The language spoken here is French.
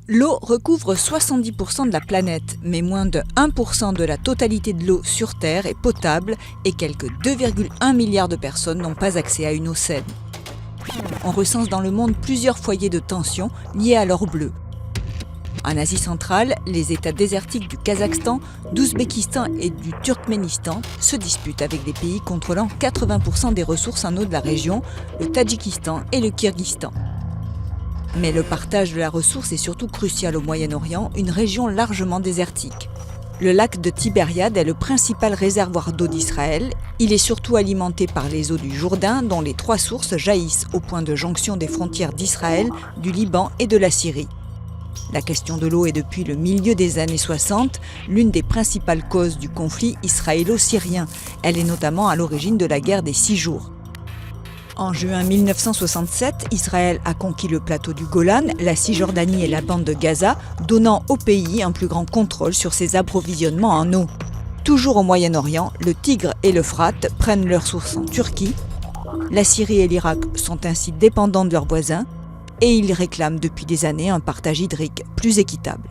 L'eau recouvre 70% de la planète, mais moins de 1% de la totalité de l'eau sur Terre est potable et quelques 2,1 milliards de personnes n'ont pas accès à une eau saine. On recense dans le monde plusieurs foyers de tension liés à l'or bleu. En Asie centrale, les États désertiques du Kazakhstan, d'Ouzbékistan et du Turkménistan se disputent avec des pays contrôlant 80% des ressources en eau de la région, le Tadjikistan et le Kirghizistan. Mais le partage de la ressource est surtout crucial au Moyen-Orient, une région largement désertique. Le lac de Tibériade est le principal réservoir d'eau d'Israël. Il est surtout alimenté par les eaux du Jourdain, dont les 3 sources jaillissent au point de jonction des frontières d'Israël, du Liban et de la Syrie. La question de l'eau est depuis le milieu des années 60 l'une des principales causes du conflit israélo-syrien. Elle est notamment à l'origine de la guerre des 6 jours. En juin 1967, Israël a conquis le plateau du Golan, la Cisjordanie et la bande de Gaza, donnant au pays un plus grand contrôle sur ses approvisionnements en eau. Toujours au Moyen-Orient, le Tigre et l'Euphrate prennent leur source en Turquie. La Syrie et l'Irak sont ainsi dépendants de leurs voisins et ils réclament depuis des années un partage hydrique plus équitable.